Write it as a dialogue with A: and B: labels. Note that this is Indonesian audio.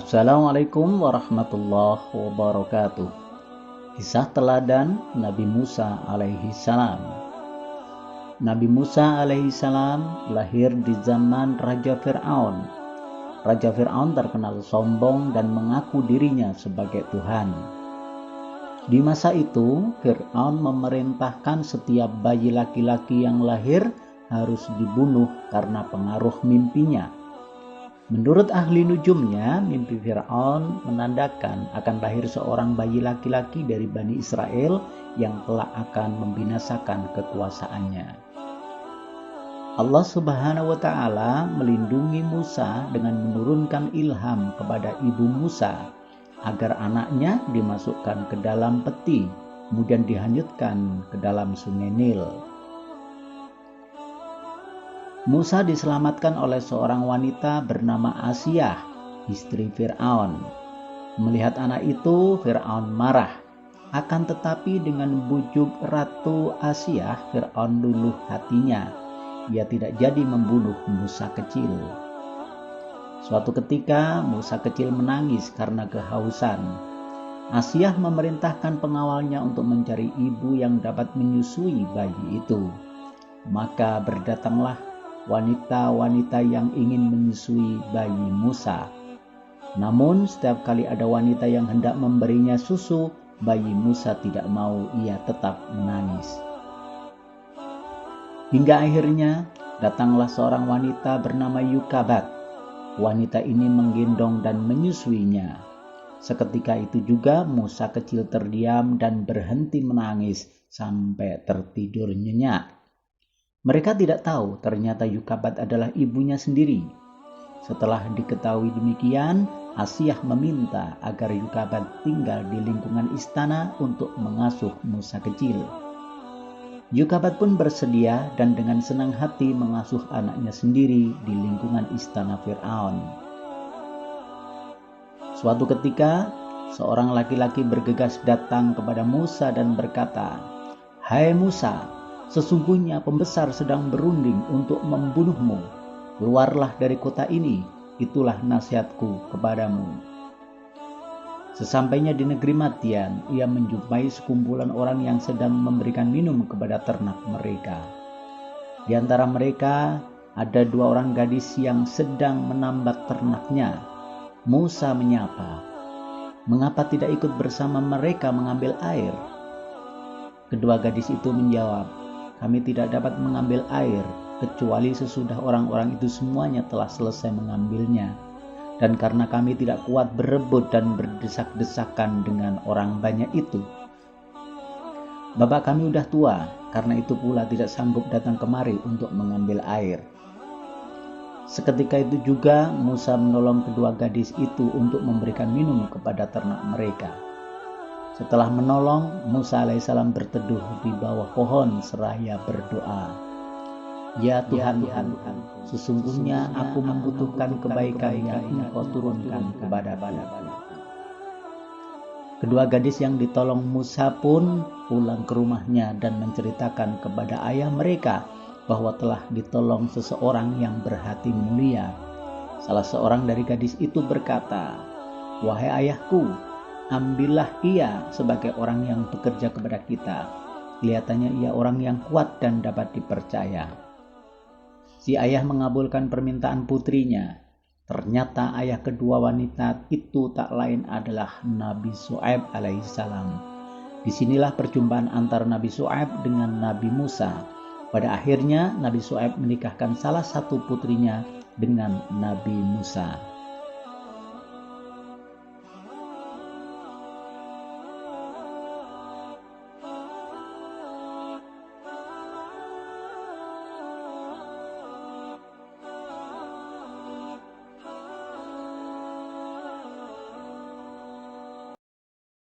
A: Assalamualaikum warahmatullahi wabarakatuh. Kisah teladan Nabi Musa alaihi salam. Nabi Musa alaihi salam lahir di zaman Raja Fir'aun. Raja Fir'aun terkenal sombong dan mengaku dirinya sebagai Tuhan. Di masa itu, Fir'aun memerintahkan setiap bayi laki-laki yang lahir harus dibunuh karena pengaruh mimpinya. Menurut ahli nujumnya, mimpi Fir'aun menandakan akan lahir seorang bayi laki-laki dari Bani Israel yang kelak akan membinasakan kekuasaannya. Allah Subhanahu wa Ta'ala melindungi Musa dengan menurunkan ilham kepada ibu Musa agar anaknya dimasukkan ke dalam peti, kemudian dihanyutkan ke dalam sungai Nil. Musa diselamatkan oleh seorang wanita bernama Asiyah, istri Fir'aun. Melihat anak itu, Fir'aun marah. Akan tetapi dengan bujuk Ratu Asiyah, Fir'aun luluh hatinya. Ia tidak jadi membunuh Musa kecil. Suatu ketika, Musa kecil menangis karena kehausan. Asiyah memerintahkan pengawalnya untuk mencari ibu yang dapat menyusui bayi itu. Maka berdatanglah wanita-wanita yang ingin menyusui bayi Musa. Namun setiap kali ada wanita yang hendak memberinya susu, bayi Musa tidak mau, ia tetap menangis. Hingga akhirnya datanglah seorang wanita bernama Yukabat. Wanita ini menggendong dan menyusuinya. Seketika itu juga Musa kecil terdiam dan berhenti menangis sampai tertidur nyenyak. Mereka tidak tahu ternyata Yukabat adalah ibunya sendiri. Setelah diketahui demikian, Asiyah meminta agar Yukabat tinggal di lingkungan istana untuk mengasuh Musa kecil. Yukabat pun bersedia dan dengan senang hati mengasuh anaknya sendiri di lingkungan istana Fir'aun. Suatu ketika, seorang laki-laki bergegas datang kepada Musa dan berkata, "Hai Musa, sesungguhnya pembesar sedang berunding untuk membunuhmu. Keluarlah dari kota ini, itulah nasihatku kepadamu." Sesampainya di negeri Madian, ia menjumpai sekumpulan orang yang sedang memberikan minum kepada ternak mereka. Di antara mereka ada dua orang gadis yang sedang menambak ternaknya. Musa menyapa, "Mengapa tidak ikut bersama mereka mengambil air?" Kedua gadis itu menjawab, "Kami tidak dapat mengambil air kecuali sesudah orang-orang itu semuanya telah selesai mengambilnya. Dan karena kami tidak kuat berebut dan berdesak-desakan dengan orang banyak itu. Bapak kami udah tua, karena itu pula tidak sanggup datang kemari untuk mengambil air." Seketika itu juga Musa menolong kedua gadis itu untuk memberikan minum kepada ternak mereka. Setelah menolong, Musa alaihissalam berteduh di bawah pohon seraya berdoa, "Ya Tuhan, sesungguhnya aku membutuhkan kebaikan yang Engkau turunkan kepadaku." Kedua gadis yang ditolong Musa pun pulang ke rumahnya dan menceritakan kepada ayah mereka bahwa telah ditolong seseorang yang berhati mulia. Salah seorang dari gadis itu berkata, "Wahai ayahku, ambillah ia sebagai orang yang bekerja kepada kita. Kelihatannya ia orang yang kuat dan dapat dipercaya." Si ayah mengabulkan permintaan putrinya. Ternyata ayah kedua wanita itu tak lain adalah Nabi Syuaib alaihissalam. Disinilah perjumpaan antara Nabi Syuaib dengan Nabi Musa. Pada akhirnya Nabi Syuaib menikahkan salah satu putrinya dengan Nabi Musa.